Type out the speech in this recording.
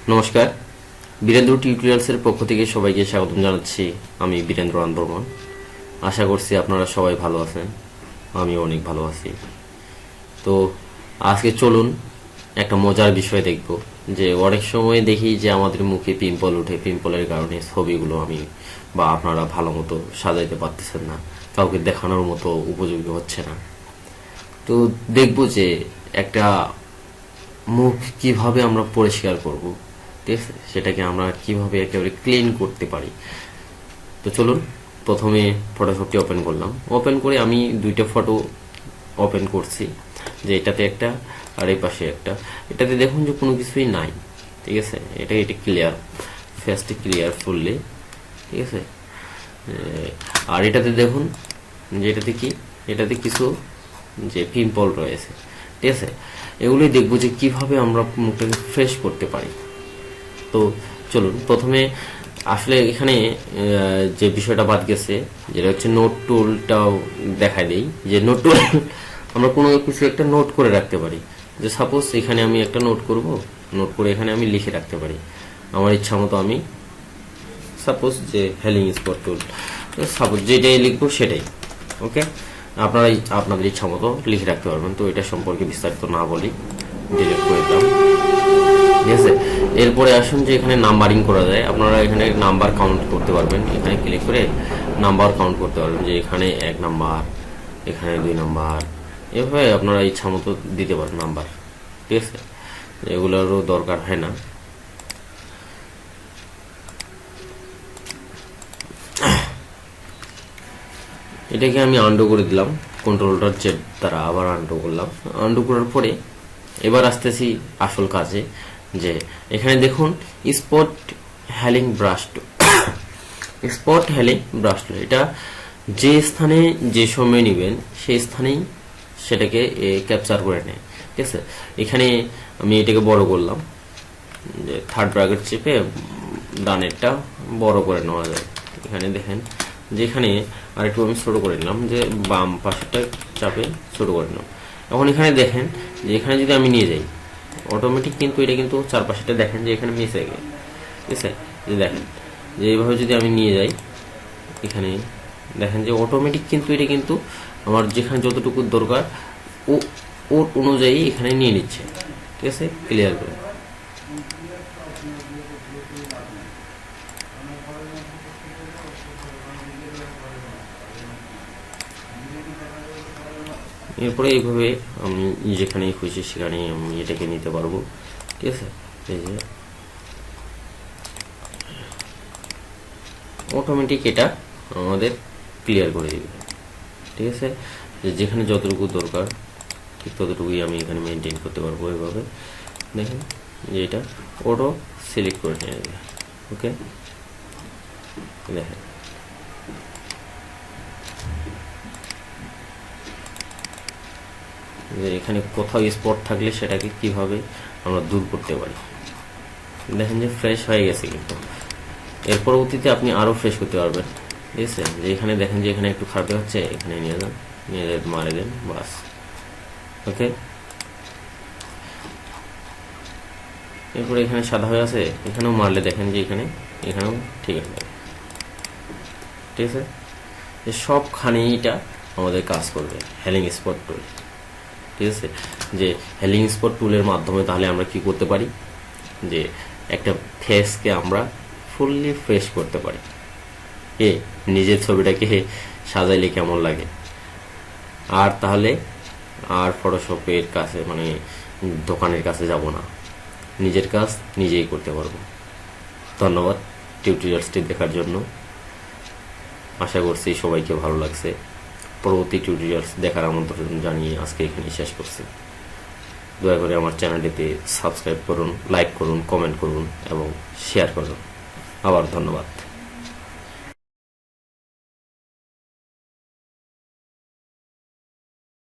নমস্কার, বীরেন্দ্র টিউটোরিয়ালসের পক্ষ থেকে সবাইকে স্বাগত জানাচ্ছি। আমি বীরেন্দ্র বর্মন। আশা করছি আপনারা সবাই ভালো আছেন, আমিও অনেক ভালো আছি। তো আজকে চলুন একটা মজার বিষয় দেখব, যে অনেক সময় দেখি যে আমাদের মুখে পিম্পল ওঠে, পিম্পলের কারণে ছবিগুলো আমি বা আপনারা ভালো মতো সাজাইতে পারতেছেন না, কাউকে দেখানোর মতো উপযোগী হচ্ছে না। তো দেখব যে একটা মুখ কিভাবে আমরা পরিষ্কার করব, ঠিক আছে, সেটাকে আমরা কিভাবে একেবারে ক্লিন করতে পারি। তো চলুন, প্রথমে ফটোশপটি ওপেন করলাম। ওপেন করে আমি দুইটা ফটো ওপেন করছি, যে এটাতে একটা আর এই পাশে একটা। এটাতে দেখুন যে কোনো কিছুই নাই, ঠিক আছে। এটা ক্লিয়ার, ফেসটি ক্লিয়ার ফুললি, ঠিক আছে। আর এটাতে দেখুন যে এটাতে কিছু যে পিম্পল রয়েছে, ঠিক আছে। এগুলোই দেখবো যে কিভাবে আমরা মুখটাকে ফ্রেশ করতে পারি। তো চলুন, প্রথমে আসলে এখানে যে বিষয়টা বাদ গেছে, যেটা হচ্ছে নোট টুলটাও দেখাই দেই। যে নোট টুল আমরা কোনো কিছু একটা নোট করে রাখতে পারি। যে সাপোজ এখানে আমি একটা নোট করব, নোট করে এখানে আমি লিখে রাখতে পারি আমার ইচ্ছা মতো। আমি সাপোজ যে হেলিং স্পট টুল, সাপোজ যেটাই লিখবো সেটাই, ওকে। আপনারা আপনাদের ইচ্ছা মতো লিখে রাখতে পারবেন। তো এটা সম্পর্কে বিস্তারিত না বলি, ডিলিট করে দিলাম, ঠিক আছে। এরপরে আসুন যে এখানে নাম্বারিং করা যায়। আপনারা এখানে নাম্বার কাউন্ট করতে পারবেন, এখানে ক্লিক করে নাম্বার কাউন্ট করতে পারবেন, যে এখানে 1 নাম্বার, এখানে 2 নাম্বার, এভাবে আপনারা ইচ্ছা মতো দিতে পারেন নাম্বার, ঠিক আছে। এগুলোরও দরকার হয় না। এটাকে আমি আন্ডু করে দিলাম, কন্ট্রোলটার জেড দ্বারা আবার আন্ডু করলাম। আন্ডু করার পরে এবার আসতেছি আসল কাজে। যে এখানে দেখুন স্পট হেলিং ব্রাশ টুল, স্পট হেলিং ব্রাশ টুল, এটা যে স্থানে যে সময় নেবেন সেই স্থানেই সেটাকে ক্যাপচার করে নেয়, ঠিক আছে। এখানে আমি এটাকে বড় করলাম, যে থার্ড ব্র্যাকেট চেপে ডানেরটা বড় করে নেওয়া যায়। এখানে দেখেন যে এখানে আরেকটু আমি ছোট করে নিলাম, যে বাম পাশেরটা চাপে ছোট করে নিলাম। এখন এখানে দেখেন যে এখানে যদি আমি নিয়ে যাই অটোমেটিক, কিন্তু এটা কিন্তু চারপাশেটা দেখেন যে এখানে মিশে গেছে, ঠিক আছে। যে দেখেন যে এইভাবে যদি আমি নিয়ে যাই, এখানে দেখেন যে অটোমেটিক কিন্তু এটা কিন্তু আমার যেখানে যতটুকু দরকার ওর অনুযায়ী এখানে নিয়ে নিচ্ছে, ঠিক আছে। ক্লিয়ার করে এরপরে এইভাবে আমি যেখানে খুশি সেখানে আমি এটাকে নিতে পারবো, ঠিক আছে। এই যে অটোমেটিক এটা আমাদের ক্লিয়ার করে দিবে, ঠিক আছে। যেখানে যতটুকু দরকার ঠিক ততটুকুই আমি এখানে মেনটেন করতে পারবো। এভাবে দেখেন যে এটা অটো সিলেক্ট করে নিয়ে যাবে, ওকে। দেখেন যে এখানে কোথাও স্পট থাকলে সেটাকে কিভাবে আমরা দূর করতে পারি। দেখেন যে ফ্রেশ হয়ে গেছে, কিন্তু এর পরবর্তীতে আপনি আরও ফ্রেশ করতে পারবেন, ঠিক আছে। যে এখানে দেখেন যে এখানে একটু খারাপ হচ্ছে, এখানে নিয়ে যান, নিয়ে মারে দেন, বাস, ওকে। এরপরে এখানে সাদা হয়ে আছে, এখানেও মারলে দেখেন যে এখানেও ঠিক আছে, ঠিক আছে। যে সবখানেই এটা আমাদের কাজ করবে হেলিং স্পট টুল, ঠিক আছে। যে হেলিং স্পট টুলের মাধ্যমে তাহলে আমরা কি করতে পারি, যে একটা ফেসকে আমরা ফুললি ফ্রেশ করতে পারি। নিজের ছবিটাকে সাজাইলে কেমন লাগে। আর তাহলে আর ফটোশপের কাছে মানে দোকানের কাছে যাব না, নিজের কাজ নিজেই করতে পারবো। ধন্যবাদ টিউটোরিয়ালসটি দেখার জন্য। আশা করছি সবাইকে ভালো লাগছে। পরবর্তী টিউটোরিয়ালস দেখার আমন্ত্রণ জানিয়ে আজকে এখানে শেষ করছি। দয়া করে আমার চ্যানেলটিতে সাবস্ক্রাইব করুন, লাইক করুন, কমেন্ট করুন এবং শেয়ার করুন। আবার ধন্যবাদ।